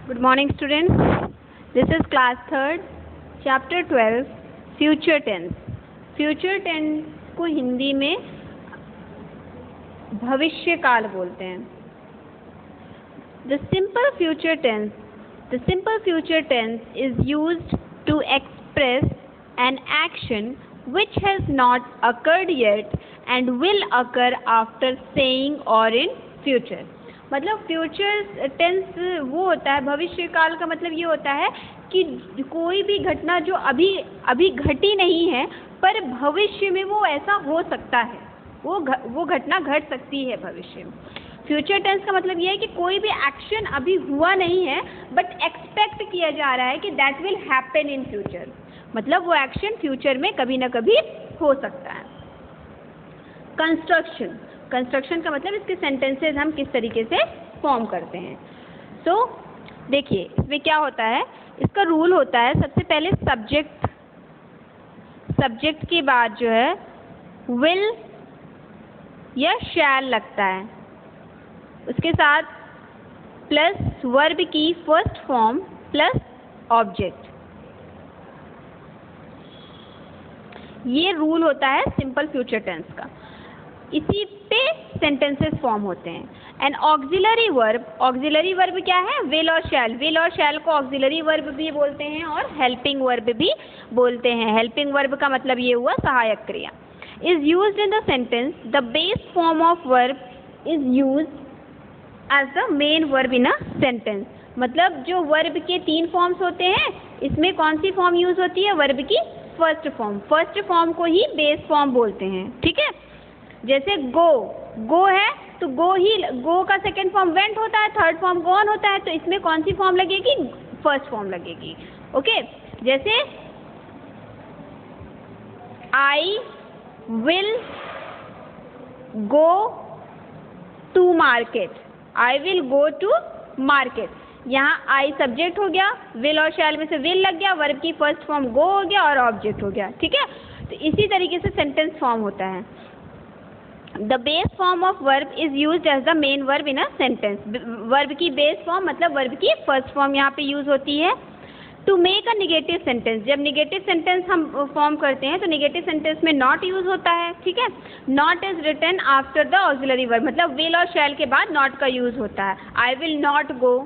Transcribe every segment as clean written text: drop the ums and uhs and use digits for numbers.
Good morning, students. This is class 3rd, chapter 12, future tense. Future tense को हिंदी में भविष्य काल बोलते हैं. The simple future tense is used to express an action which has not occurred yet and will occur after saying or in future. मतलब future tense वो होता है, भविष्य काल का मतलब ये होता है कि कोई भी घटना जो अभी घटी नहीं है पर भविष्य में वो ऐसा हो सकता है, वो घटना घट सकती है भविष्य में. फ्यूचर टेंस का मतलब ये है कि कोई भी एक्शन अभी हुआ नहीं है बट एक्सपेक्ट किया जा रहा है कि that will happen in future. मतलब वो एक्शन फ्यूचर में कभी ना कभी हो सकता है. कंस्ट्रक्शन का मतलब इसके सेंटेंसेस हम किस तरीके से फॉर्म करते हैं. सो देखिए इसमें क्या होता है, इसका रूल होता है सबसे पहले सब्जेक्ट के बाद जो है विल या शैल लगता है, उसके साथ प्लस वर्ब की फर्स्ट फॉर्म प्लस ऑब्जेक्ट. ये रूल होता है सिंपल फ्यूचर टेंस का. इसी पे सेंटेंसेस फॉर्म होते हैं. एंड ऑक्सिलरी वर्ब क्या है, विल और शैल को ऑक्सिलरी वर्ब भी बोलते हैं और हेल्पिंग वर्ब भी बोलते हैं. हेल्पिंग वर्ब का मतलब ये हुआ सहायक क्रिया. Is used in the sentence. The base form of verb is used as the main verb in a sentence. मतलब जो वर्ब के 3 फॉर्म्स होते हैं, इसमें कौन सी फॉर्म यूज होती है, वर्ब की फर्स्ट फॉर्म को ही बेस फॉर्म बोलते हैं. ठीक है. जैसे गो है तो गो का सेकेंड फॉर्म वेंट होता है, थर्ड फॉर्म गॉन होता है, तो इसमें कौन सी फॉर्म लगेगी, फर्स्ट फॉर्म लगेगी. ओके. जैसे I will go to market. यहाँ आई सब्जेक्ट हो गया, विल और शैल में से विल लग गया, वर्ब की फर्स्ट फॉर्म गो हो गया और ऑब्जेक्ट हो गया. ठीक है. तो इसी तरीके से सेंटेंस फॉर्म होता है. The base form of verb is used as the main verb in a sentence. Verb की बेस फॉर्म मतलब वर्ब की फर्स्ट फॉर्म यहाँ पे यूज होती है. To make a negative sentence. जब निगेटिव सेंटेंस हम फॉर्म करते हैं तो निगेटिव सेंटेंस में नॉट यूज होता है. ठीक है. Not is written after the auxiliary verb. मतलब विल और शैल के बाद नॉट का यूज होता है. I will not go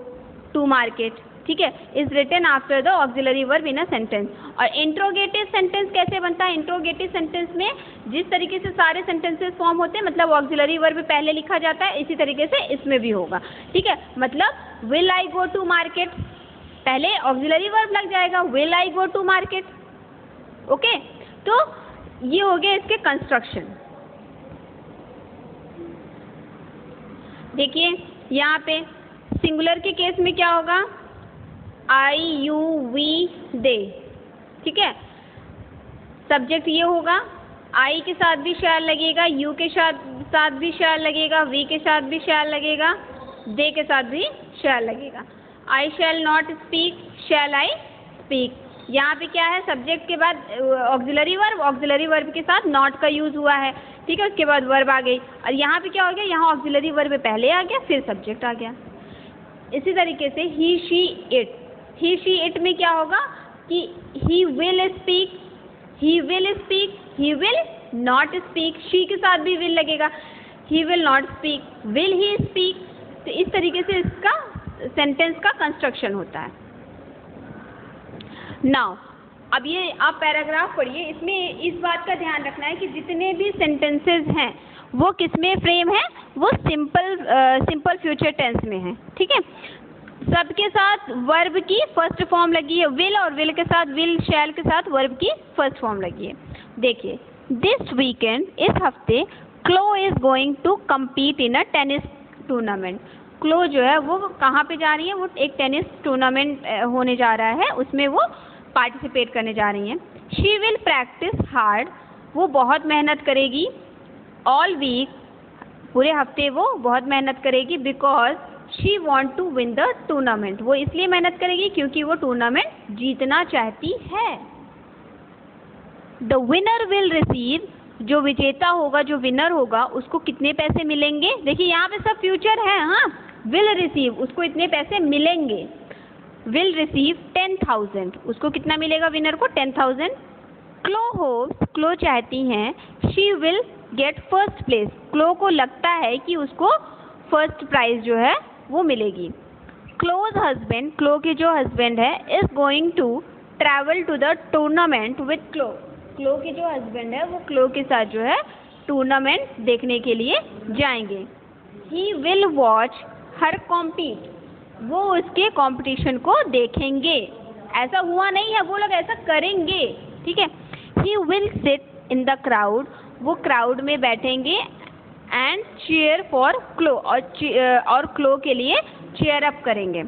to market. ठीक है. Is written after the auxiliary verb in a sentence. और इंट्रोगेटिव सेंटेंस कैसे बनता है, इंट्रोगेटिव सेंटेंस में जिस तरीके से सारे सेंटेंसेस फॉर्म होते हैं, मतलब ऑक्सिलरी वर्ब पहले लिखा जाता है, इसी तरीके से इसमें भी होगा. ठीक है. मतलब will I go to market, पहले ऑक्सिलरी वर्ब लग जाएगा, will I go to market. Okay. तो ये हो गए इसके कंस्ट्रक्शन. देखिए यहाँ पे सिंगुलर के केस में क्या होगा, आई यू वी दे. ठीक है. सब्जेक्ट ये होगा, आई के साथ भी शैल लगेगा, यू के साथ भी शैल लगेगा, वी के साथ भी शैल लगेगा, दे के साथ भी शैल लगेगा. I shall not speak, shall I speak. यहाँ पे क्या है, सब्जेक्ट के बाद ऑक्सिलरी वर्ब के साथ नॉट का यूज हुआ है. ठीक है. उसके बाद वर्ब आ गई. और यहाँ पे क्या हो गया, यहाँ ऑक्सिलरी वर्ब पहले आ गया फिर सब्जेक्ट आ गया. इसी तरीके से ही शी इट में क्या होगा कि he will speak, he will not speak. She के साथ भी विल लगेगा, he will not speak, will he speak. तो इस तरीके से इसका सेंटेंस का कंस्ट्रक्शन होता है. नाउ अब ये आप पैराग्राफ पढ़िए. इसमें इस बात का ध्यान रखना है कि जितने भी सेंटेंसेस हैं वो किसमें फ्रेम है, वो सिंपल फ्यूचर टेंस में है. ठीक है. सबके साथ वर्ब की फर्स्ट फॉर्म लगी है विल, और विल के साथ विल शैल के साथ वर्ब की फर्स्ट फॉर्म लगी है. देखिए दिस वीकेंड, इस हफ्ते Chloe is going to compete in a tennis tournament. Chloe जो है वो कहाँ पे जा रही है, वो एक टेनिस टूर्नामेंट होने जा रहा है, उसमें वो पार्टिसिपेट करने जा रही हैं. शी विल प्रैक्टिस हार्ड, वो बहुत मेहनत करेगी. ऑल वीक, पूरे हफ्ते वो बहुत मेहनत करेगी. Because she want to win the tournament, वो इसलिए मेहनत करेगी क्योंकि वो टूर्नामेंट जीतना चाहती है. द विनर विल रिसीव, जो विजेता होगा, जो विनर होगा, उसको कितने पैसे मिलेंगे. देखिए यहाँ पे सब फ्यूचर है. हाँ, विल रिसीव, उसको इतने पैसे मिलेंगे. विल रिसीव 10,000, उसको कितना मिलेगा विनर को 10,000। क्लो होप्स, क्लो चाहती हैं she will get first place, Chloe को लगता है कि उसको फर्स्ट प्राइज जो है वो मिलेगी। क्लोज हस्बैंड, क्लो के जो हस्बैंड है is going to travel to the tournament with Chloe, Chloe के जो हस्बैंड है वो क्लो के साथ जो है टूर्नामेंट देखने के लिए जाएंगे। He will watch her compete, वो उसके कंपटीशन को देखेंगे, ऐसा हुआ नहीं है, वो लोग ऐसा करेंगे, ठीक है। He will sit in the crowd, वो क्राउड में बैठेंगे एंड चीयर फॉर क्लो, और क्लो के लिए चीयर अप करेंगे।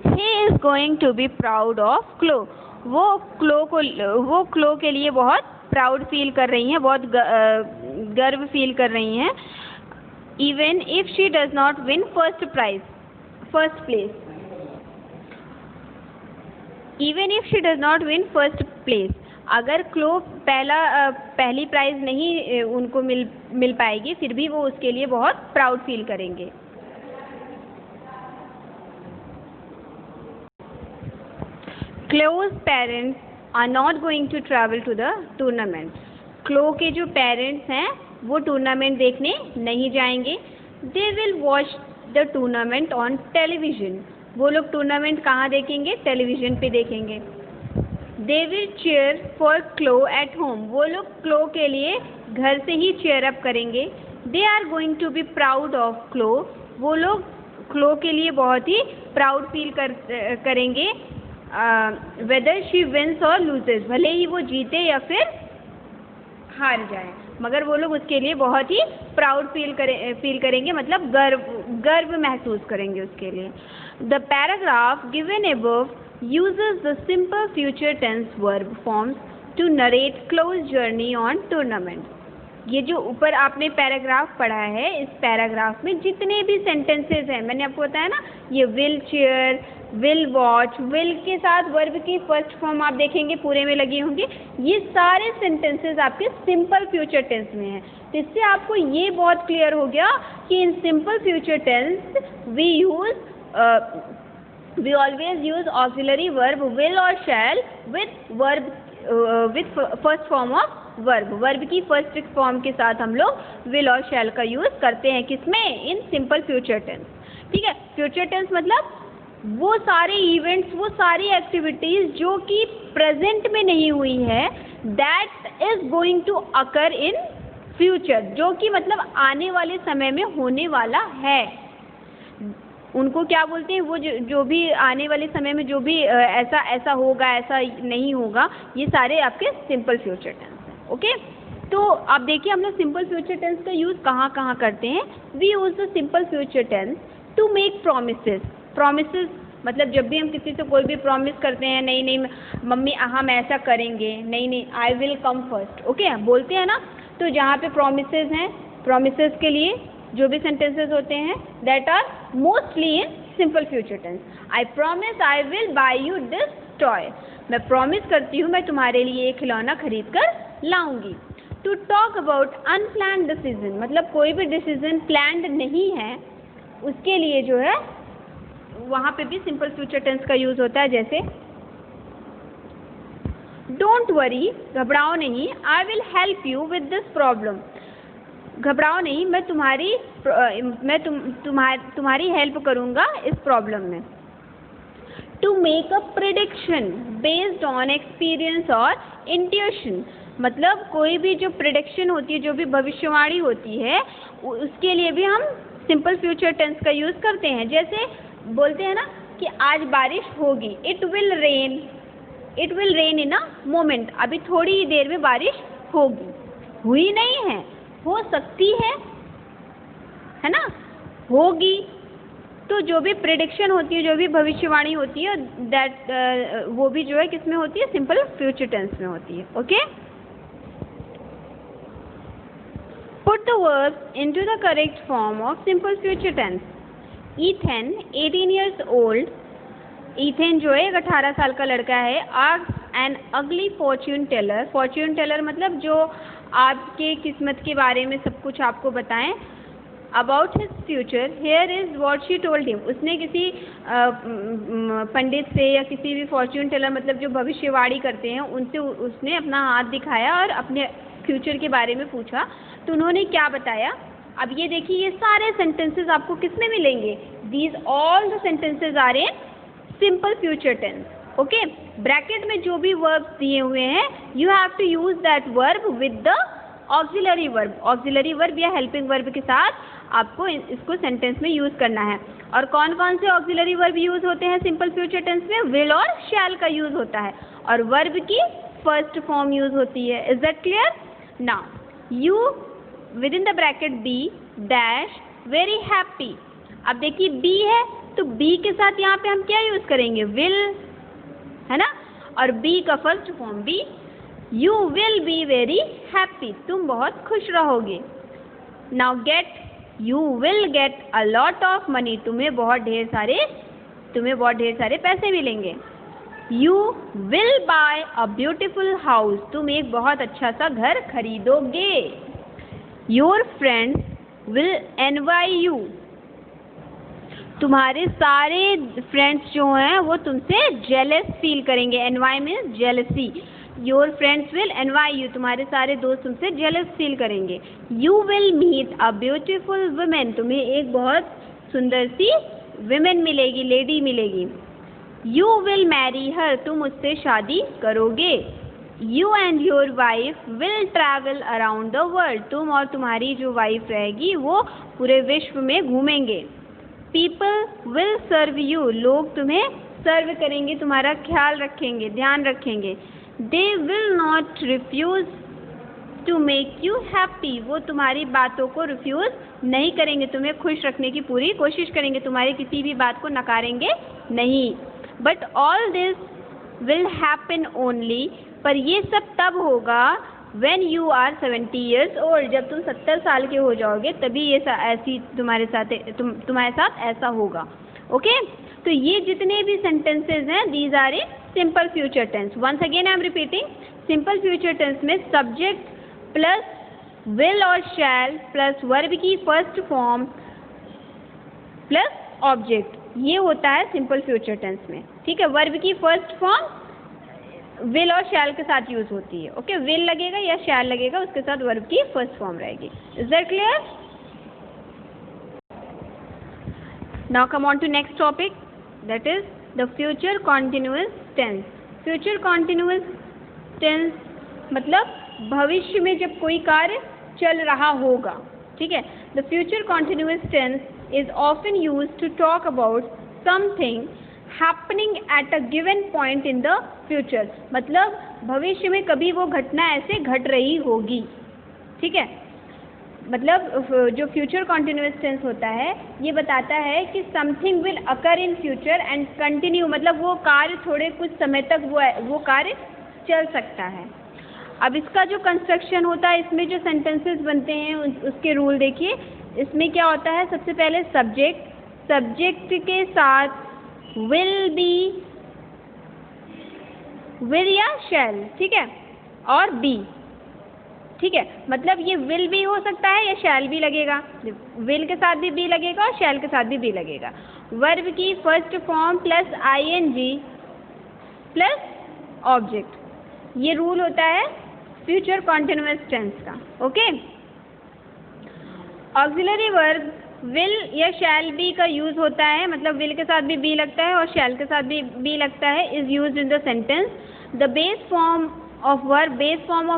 He is going to be proud of Chloe, वो क्लो के लिए बहुत प्राउड फील कर रही हैं, बहुत गर्व फील कर रही हैं। Even if she does not win first place, even if she does not win first place, अगर क्लो पहली प्राइज नहीं उनको मिल पाएगी, फिर भी वो उसके लिए बहुत प्राउड फील करेंगे। Chloe's parents are not going to travel to the tournament, Chloe के जो पेरेंट्स हैं वो टूर्नामेंट देखने नहीं जाएंगे। They will watch the tournament on television, वो लोग टूर्नामेंट कहाँ देखेंगे, टेलीविजन पे देखेंगे। They will cheer for Chloe at home, वो लोग क्लो के लिए घर से ही चीयर अप करेंगे। They are going to be proud of Chloe, वो लोग क्लो के लिए बहुत ही प्राउड फील करेंगे। वेदर शी विंस और लूजेस, भले ही वो जीते या फिर हार जाए, मगर वो लोग उसके लिए बहुत ही प्राउड फील करेंगे, मतलब गर्व महसूस करेंगे उसके लिए। The paragraph given above uses the simple future tense verb forms to narrate Chloe's journey on tournament. ये जो ऊपर आपने पैराग्राफ पढ़ा है, इस पैराग्राफ में जितने भी सेंटेंसेस हैं, मैंने आपको बताया ना, ये will cheer, will watch, will के साथ वर्ब की फर्स्ट फॉर्म आप देखेंगे पूरे में लगी होंगी, ये सारे सेंटेंसेस आपके सिंपल फ्यूचर टेंस में हैं। तो इससे आपको ये बहुत क्लियर हो गया कि in simple future tense we always use auxiliary verb will or shall with first form of verb की फर्स्ट फॉर्म के साथ हम लोग will और shall का यूज करते हैं, किसमें, इन सिंपल फ्यूचर टेंस, ठीक है। फ्यूचर टेंस मतलब वो सारे इवेंट्स, वो सारी एक्टिविटीज जो कि प्रेजेंट में नहीं हुई है, that is going to occur in future, जो कि मतलब आने वाले समय में होने वाला है, उनको क्या बोलते हैं, वो जो भी आने वाले समय में जो भी ऐसा होगा, ऐसा नहीं होगा, ये सारे आपके सिंपल फ्यूचर टेंस हैं, ओके। तो आप देखिए हम लोग सिंपल फ्यूचर टेंस का यूज़ कहाँ कहाँ करते हैं। We use the simple future tense to make promises, मतलब जब भी हम किसी से कोई भी प्रॉमिस करते हैं, नहीं मम्मी हम ऐसा करेंगे, नहीं I will come first, okay बोलते हैं ना, तो जहाँ पे प्रोमिसेस हैं, प्रोमिसेस के लिए जो भी सेंटेंसेस होते हैं that are mostly in simple future tense. I promise I will buy you this toy, मैं प्रॉमिस करती हूँ मैं तुम्हारे लिए एक खिलौना खरीद कर लाऊंगी। To talk about unplanned decision, मतलब कोई भी डिसीजन प्लान्ड नहीं है, उसके लिए जो है वहाँ पे भी सिंपल फ्यूचर टेंस का यूज होता है। जैसे डोंट वरी, घबराओ नहीं, I will help you with this problem, घबराओ नहीं, मैं तुम्हारी हेल्प करूँगा इस प्रॉब्लम में। To make a prediction based on experience और इंट्यूशन, मतलब कोई भी जो प्रिडिक्शन होती है, जो भी भविष्यवाणी होती है, उसके लिए भी हम सिंपल फ्यूचर टेंस का यूज़ करते हैं। जैसे बोलते हैं ना कि आज बारिश होगी, it will rain in a moment, अभी थोड़ी ही देर में बारिश होगी, हुई नहीं है, हो सकती है ना, होगी। तो जो भी प्रिडिक्शन होती है, जो भी भविष्यवाणी होती है, दैट वो भी जो है किस में होती है, सिंपल फ्यूचर टेंस में होती है, okay. Put the verb into the correct form of simple future tense. Ethan 18 years old, Ethan जो है 18 साल का लड़का है, asked an ugly fortune teller मतलब जो आपके किस्मत के बारे में सब कुछ आपको बताएं, about his future, here is what she told him. उसने किसी पंडित से या किसी भी फॉर्च्यून टेलर, मतलब जो भविष्यवाणी करते हैं, उनसे उसने अपना हाथ दिखाया और अपने फ्यूचर के बारे में पूछा, तो उन्होंने क्या बताया। अब ये देखिए, ये सारे सेंटेंसेस आपको किस में मिलेंगे? These all the sentences are in simple future tense. Okay, bracket में जो भी वर्ब्स दिए हुए हैं, you have to use that verb with the auxiliary verb. Auxiliary verb या हेल्पिंग वर्ब के साथ आपको इसको सेंटेंस में यूज करना है। और कौन कौन से ऑक्सिलरी वर्ब यूज होते हैं सिंपल फ्यूचर टेंस में? विल और शैल का यूज होता है, और वर्ब की फर्स्ट फॉर्म यूज होती है। Is that clear? Now you within the bracket be dash very happy. अब देखिए बी है, तो बी के साथ यहाँ पे हम क्या यूज करेंगे? विल, है ना, और बी का first form be. You will be very happy, तुम बहुत खुश रहोगे। Now get, you will get a lot of money, तुम्हें बहुत ढेर सारे पैसे मिलेंगे। You will buy a beautiful house, तुम एक बहुत अच्छा सा घर खरीदोगे। Your friends will envy you, तुम्हारे सारे फ्रेंड्स जो हैं वो तुमसे जेलस फील करेंगे। Envy means jealousy. Your friends will envy you, तुम्हारे सारे दोस्त तुमसे जेलस फील करेंगे। You will meet a beautiful women, तुम्हें एक बहुत सुंदर सी वुमेन मिलेगी, लेडी मिलेगी। यू विल मैरी हर, तुम उससे शादी करोगे। You and your wife will travel around the world, तुम और तुम्हारी जो वाइफ रहेगी वो पूरे विश्व में घूमेंगे। पीपल विल सर्व यू, लोग तुम्हें सर्व करेंगे, तुम्हारा ख्याल रखेंगे, ध्यान रखेंगे। They will not refuse to make you happy, वो तुम्हारी बातों को रिफ्यूज नहीं करेंगे, तुम्हें खुश रखने की पूरी कोशिश करेंगे, तुम्हारी किसी भी बात को नकारेंगे नहीं। But all this will happen only, पर ये सब तब होगा when you are 70 years old, जब तुम 70 साल के हो जाओगे तभी ये ऐसी तुम्हारे साथ ऐसा होगा। ओके, तो ये जितने भी सेंटेंसेज हैं these are in simple future tense. Once again I am repeating, simple future tense में सब्जेक्ट प्लस will और shall प्लस वर्ब की फर्स्ट फॉर्म प्लस ऑब्जेक्ट, ये होता है सिंपल फ्यूचर टेंस में। ठीक है, वर्ब की फर्स्ट फॉर्म विल और शैल के साथ यूज होती है। ओके, विल लगेगा या शैल लगेगा, उसके साथ वर्ब की फर्स्ट फॉर्म रहेगी। Is that clear? Now come on to next topic, that is the future continuous tense. Future continuous tense मतलब भविष्य में जब कोई कार्य चल रहा होगा। ठीक है, the future continuous tense is often used to talk about something happening at a given point in the future, मतलब भविष्य में कभी वो घटना ऐसे घट रही होगी। ठीक है, मतलब जो फ्यूचर कॉन्टिन्यूअस टेंस होता है ये बताता है कि something will occur in future and continue, मतलब वो कार्य थोड़े कुछ समय तक वो कार्य चल सकता है। अब इसका जो कंस्ट्रक्शन होता है, इसमें जो सेंटेंसेस बनते हैं उसके रूल देखिए। इसमें क्या होता है, सबसे पहले सब्जेक्ट के साथ विल बी, विल या शैल, ठीक है, और बी। ठीक है, मतलब ये विल भी हो सकता है या शैल भी लगेगा, विल के साथ भी बी लगेगा और शैल के साथ भी बी लगेगा। वर्ब की first form plus ING plus object, ये रूल होता है फ्यूचर कॉन्टिन्यूअस टेंस का। ओके, ऑक्सिलरी वर्ब विल या शैल बी का यूज होता है, मतलब विल के साथ भी बी लगता है और शैल के साथ भी बी लगता है, is used in the sentence. The base form of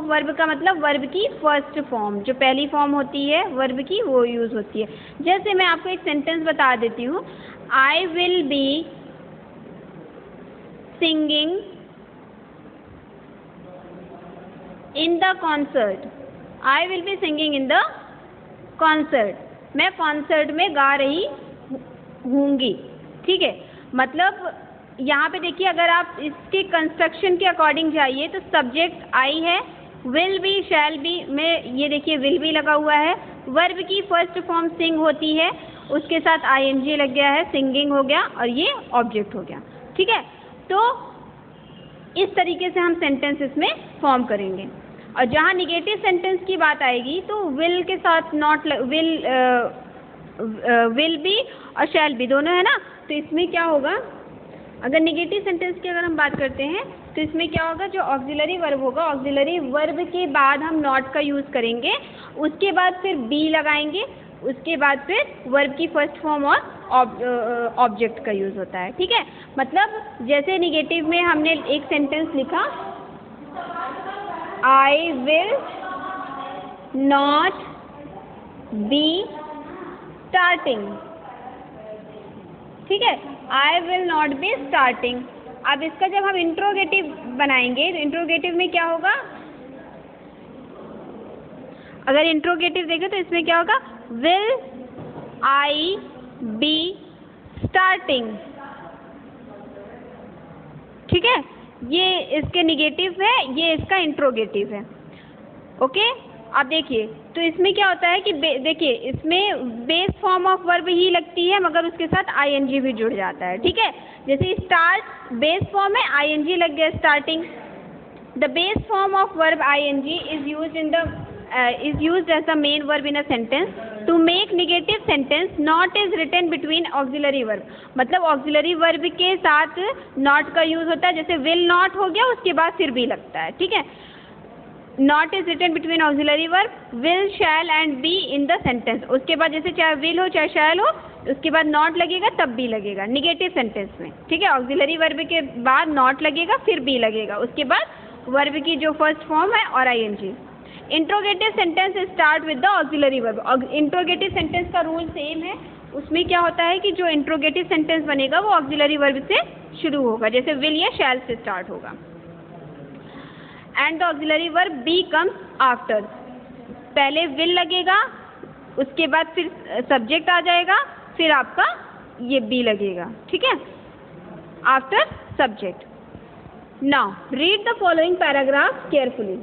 verb का मतलब वर्ब की फर्स्ट फॉर्म, जो पहली फॉर्म होती है वर्ब की वो यूज होती है। जैसे मैं आपको एक सेंटेंस बता देती हूँ, आई will be singing in the concert, I will be singing in the concert, मैं कॉन्सर्ट में गा रही हूँगी। ठीक है, मतलब यहाँ पे देखिए, अगर आप इसके कंस्ट्रक्शन के अकॉर्डिंग जाइए तो सब्जेक्ट आई है, विल बी शैल बी में ये देखिए विल बी लगा हुआ है, वर्ब की फर्स्ट फॉर्म सिंग होती है, उसके साथ आईएनजी लग गया है, सिंगिंग हो गया और ये ऑब्जेक्ट हो गया। ठीक है, तो इस तरीके से हम सेंटेंस इसमें फॉर्म करेंगे। और जहाँ निगेटिव सेंटेंस की बात आएगी तो विल के साथ विल बी और शैल बी दोनों है ना, तो इसमें क्या होगा, अगर निगेटिव सेंटेंस की अगर हम बात करते हैं तो इसमें क्या होगा, जो ऑक्सिलरी वर्ब होगा, ऑक्सिलरी वर्ब के बाद हम नॉट का यूज़ करेंगे, उसके बाद फिर बी लगाएंगे, उसके बाद फिर वर्ब की फर्स्ट फॉर्म और ऑब्जेक्ट का यूज़ होता है। ठीक है, मतलब जैसे निगेटिव में हमने एक सेंटेंस लिखा, आई विल नॉट बी स्टार्टिंग। ठीक है, I will not be starting. अब इसका जब हम इंट्रोगेटिव बनाएंगे तो इंट्रोगेटिव में क्या होगा, अगर इंट्रोगेटिव देखें तो इसमें क्या होगा, विल आई बी स्टार्टिंग। ठीक है, ये इसके निगेटिव है, ये इसका इंट्रोगेटिव है। ओके, अब देखिए तो इसमें क्या होता है कि देखिए इसमें बेस फॉर्म ऑफ वर्ब ही लगती है मगर उसके साथ आईएनजी भी जुड़ जाता है। ठीक है, जैसे स्टार्ट बेस फॉर्म है, आईएनजी लग गया starting. The base form of verb ING is used as the main verb in a sentence to make negative sentence. Not is written between auxiliary verb, मतलब ऑक्सिलरी वर्ब के साथ not का use होता है, जैसे will not हो गया उसके बाद फिर भी लगता है। ठीक है, not is written between auxiliary verb will shall and be in the sentence. उसके बाद जैसे चाहे विल हो चाहे शैल हो, उसके बाद नॉट लगेगा तब भी लगेगा निगेटिव सेंटेंस में। ठीक है, ऑक्सिलरी वर्ब के बाद नॉट लगेगा फिर बी लगेगा, उसके बाद वर्ब की जो फर्स्ट फॉर्म है और ING. Interrogative sentence start with the auxiliary verb. Interrogative sentence का रूल सेम है, उसमें क्या होता है कि जो इंट्रोगेटिव सेंटेंस बनेगा वो ऑक्सिलरी वर्ब से शुरू होगा, जैसे विल या शैल से स्टार्ट होगा। And the auxiliary verb B comes after, पहले विल लगेगा उसके बाद फिर सब्जेक्ट आ जाएगा, फिर आपका ये बी लगेगा। ठीक है, after subject. Now read the following paragraph carefully.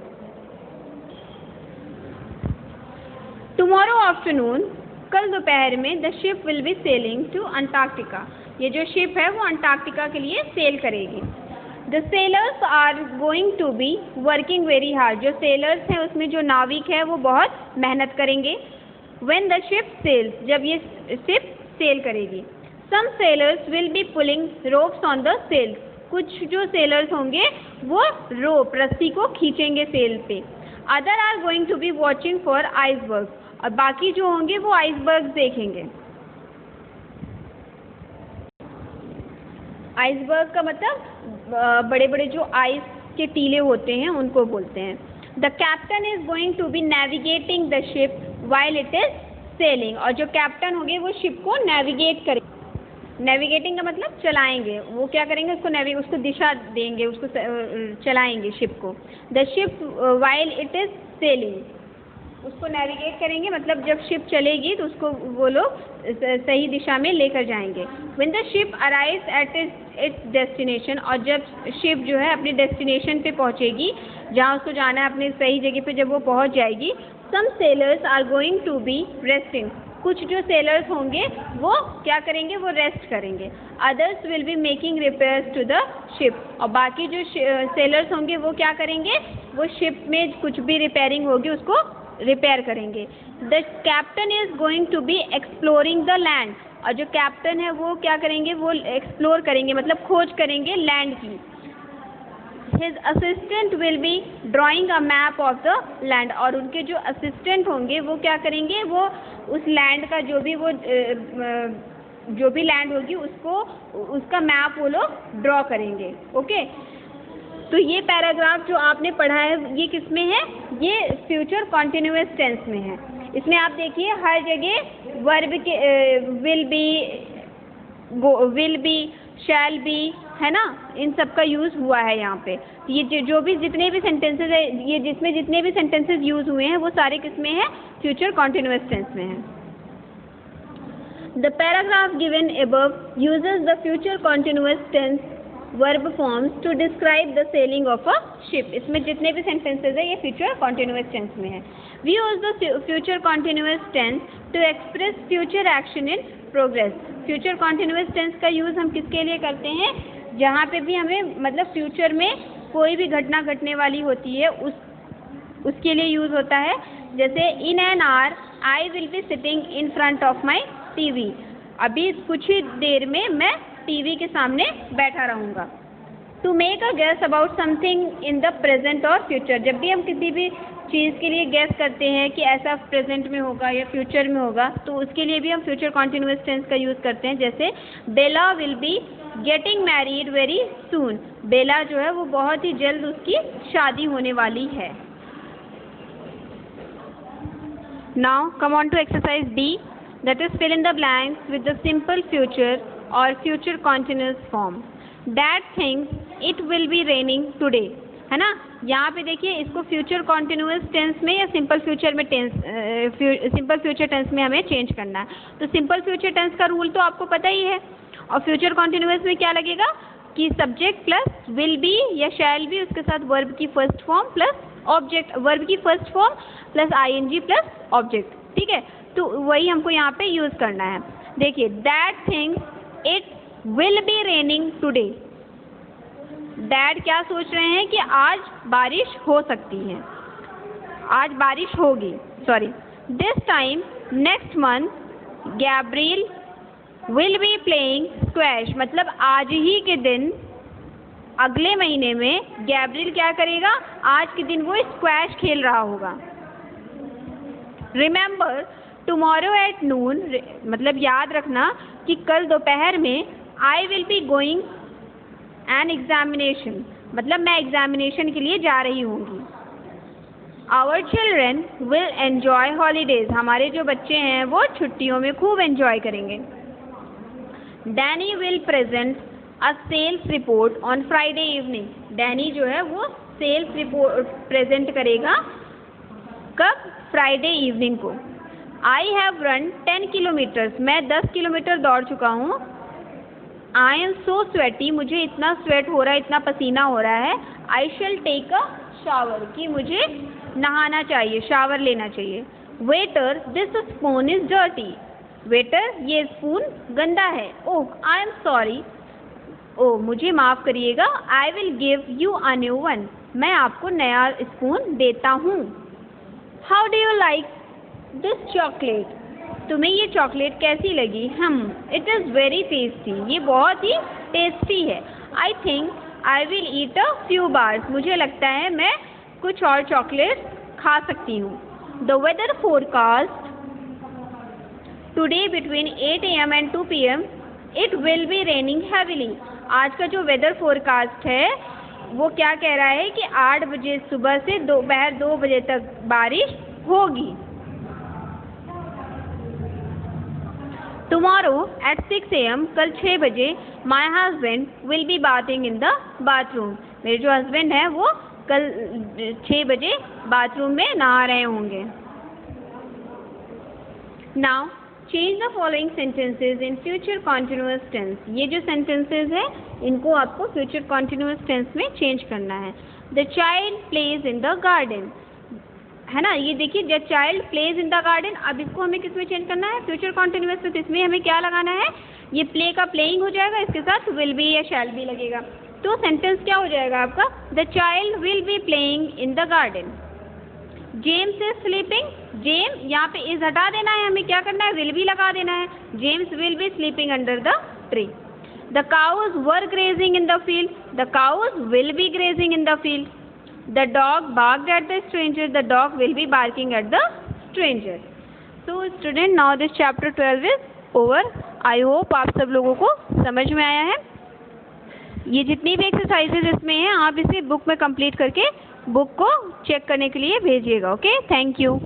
Tomorrow afternoon, कल दोपहर में, the ship will be sailing to Antarctica, ये जो शिप है वो अंटार्कटिका के लिए सेल करेगी। The sailors are going to be working very hard, जो सेलर्स हैं उसमें जो नाविक है वो बहुत मेहनत करेंगे। व्हेन द शिप सेल्स, जब ये शिप सेल करेगी। Some sailors will be pulling ropes on the sails, कुछ जो सेलर्स होंगे वो रोप रस्सी को खींचेंगे सेल पे। Other are going to be watching for iceberg, और बाकी जो होंगे वो आइसबर्ग देखेंगे। आइसबर्ग का मतलब बड़े बड़े जो आइस के टीले होते हैं उनको बोलते हैं। The captain is going to be navigating the ship while it is sailing, और जो कैप्टन होंगे वो शिप को नेविगेट करेंगे। नेविगेटिंग का मतलब चलाएंगे, वो क्या करेंगे उसको दिशा देंगे, उसको चलाएंगे शिप को। The ship while it is selling, उसको नेविगेट करेंगे, मतलब जब शिप चलेगी तो उसको वो लोग सही दिशा में लेकर जाएंगे। When the ship arrives at its destination, और जब शिप जो है अपने डेस्टिनेशन पे पहुंचेगी, जहां उसको जाना है अपने सही जगह पे जब वो पहुंच जाएगी। Some sailors are going to be resting, कुछ जो सेलर्स होंगे वो क्या करेंगे, वो रेस्ट करेंगे। Others will be making repairs to the ship, और बाकी जो सेलर्स होंगे वो क्या करेंगे, वो शिप में कुछ भी रिपेयरिंग होगी उसको रिपेयर करेंगे। The captain is going to be exploring the land, और जो कैप्टन है वो क्या करेंगे, वो एक्सप्लोर करेंगे मतलब खोज करेंगे लैंड की। His assistant will be drawing a map of the land, और उनके जो असिस्टेंट होंगे वो क्या करेंगे, वो उस लैंड का जो भी लैंड होगी उसका मैप वो लोग ड्रॉ करेंगे। ओके, तो ये पैराग्राफ जो आपने पढ़ा है ये किस में है, ये फ्यूचर कॉन्टिन्यूअस टेंस में है। इसमें आप देखिए हर जगह वर्ब के विल बी शैल बी है ना, इन सब का यूज़ हुआ है यहाँ पे। ये जो भी जितने भी सेंटेंसेस है, ये जिसमें जितने भी सेंटेंसेस यूज़ हुए हैं वो सारे किस में है, फ्यूचर कॉन्टिन्यूअस टेंस में है। The paragraph given above uses the future continuous tense verb forms to describe the sailing of a ship, इसमें जितने भी सेंटेंसेज है ये फ्यूचर कॉन्टिन्यूअस टेंस में है। We use the future continuous tense to express future action in progress. Future continuous tense का use हम किसके लिए करते हैं, जहाँ पे भी हमें मतलब फ्यूचर में कोई भी घटना घटने वाली होती है उसके लिए यूज़ होता है। जैसे in an hour I will be sitting in front of my TV. अभी कुछ ही देर में मैं टीवी के सामने बैठा रहूँगा। To make a guess about something in the present और फ्यूचर, जब भी हम किसी भी चीज़ के लिए गेस करते हैं कि ऐसा प्रेजेंट में होगा या फ्यूचर में होगा, तो उसके लिए भी हम फ्यूचर कॉन्टिन्यूअस टेंस का यूज़ करते हैं। जैसे Bella will be getting married very soon, Bella जो है वो बहुत ही जल्द उसकी शादी होने वाली है। Now come on to exercise D, that is fill in the blanks with the simple future और future continuous form. Dad thinks it will be raining today, है ना। यहाँ पे देखिए इसको फ्यूचर कॉन्टिन्यूअस टेंस में या सिंपल फ्यूचर में सिंपल फ्यूचर टेंस में हमें चेंज करना है। तो सिंपल फ्यूचर टेंस का रूल तो आपको पता ही है। और फ्यूचर कॉन्टिन्यूअस में क्या लगेगा कि सब्जेक्ट प्लस विल बी या शैल बी, उसके साथ वर्ब की first form plus object, verb की first form plus ING plus object, ठीक है। तो वही हमको यहाँ पे यूज़ करना है। देखिए dad thinks it will be raining today, dad क्या सोच रहे हैं कि आज बारिश हो सकती है, आज बारिश होगी, sorry. This time next month Gabriel will be playing squash, मतलब आज ही के दिन अगले महीने में गैब्रियल क्या करेगा, आज के दिन वो स्क्वैश खेल रहा होगा। रिमेंबर टुमारो एट नून, मतलब याद रखना कि कल दोपहर में I will be going an examination, मतलब मैं एग्जामिनेशन के लिए जा रही होंगी। Our children will enjoy holidays, हमारे जो बच्चे हैं वो छुट्टियों में खूब एंजॉय करेंगे। Danny will present a sales report on Friday evening, Danny जो है वो सेल्स रिपोर्ट प्रेजेंट करेगा कब, फ्राइडे इवनिंग को। आई हैव रन 10 किलोमीटर्स, मैं 10 किलोमीटर दौड़ चुका हूँ। आई एम सो स्वेटी, मुझे इतना स्वेट हो रहा है, इतना पसीना हो रहा है। आई शैल टेक अ शावर, कि मुझे नहाना चाहिए, शावर लेना चाहिए। Waiter this spoon is dirty, waiter ये स्पून गंदा है। ओह आई एम सॉरी, ओह मुझे माफ़ करिएगा। I will give you a new one, मैं आपको नया स्पून देता हूँ। How do you like this chocolate, तुम्हें ये चॉकलेट कैसी लगी। इट इज़ वेरी टेस्टी, ये बहुत ही टेस्टी है। I think I will eat a few bars, मुझे लगता है मैं कुछ और चॉकलेट खा सकती हूँ। The weather forecast today between 8 AM and 2 PM it will be raining heavily, आज का जो वेदर फोरकास्ट है वो क्या कह रहा है कि 8 बजे सुबह से दोपहर 2 बजे तक बारिश होगी। टुमारो एट 6 AM, कल 6 बजे my husband will be bathing in the bathroom, मेरे जो हस्बैंड हैं वो कल 6 बजे बाथरूम में नहा रहे होंगे। Now change the following sentences in future continuous tense, ये जो सेंटेंसेज है इनको आपको फ्यूचर कॉन्टिन्यूअस टेंस में चेंज करना है। The child plays in the garden, है ना, ये देखिए the child plays in the garden, अब इसको हमें किस में चेंज करना है, फ्यूचर कॉन्टिन्यूअस में। तो इसमें हमें क्या लगाना है, ये प्ले का प्लेइंग हो जाएगा, इसके साथ विल बी या शैल बी लगेगा। तो सेंटेंस क्या हो जाएगा आपका, the child will be playing in the garden. James is sleeping, James यहाँ पे इज हटा देना है, हमें क्या करना है, विल बी लगा देना है। James will be sleeping under the tree. The cows were grazing in the field, the cows will be grazing in the field. The dog barked at the stranger, the dog will be barking at the stranger. So student, now this chapter 12 is over. I hope आप सब लोगों को समझ में आया है। ये जितनी भी एक्सरसाइजेज इसमें हैं आप इसे बुक में कंप्लीट करके बुक को चेक करने के लिए भेजिएगा। Okay, thank you.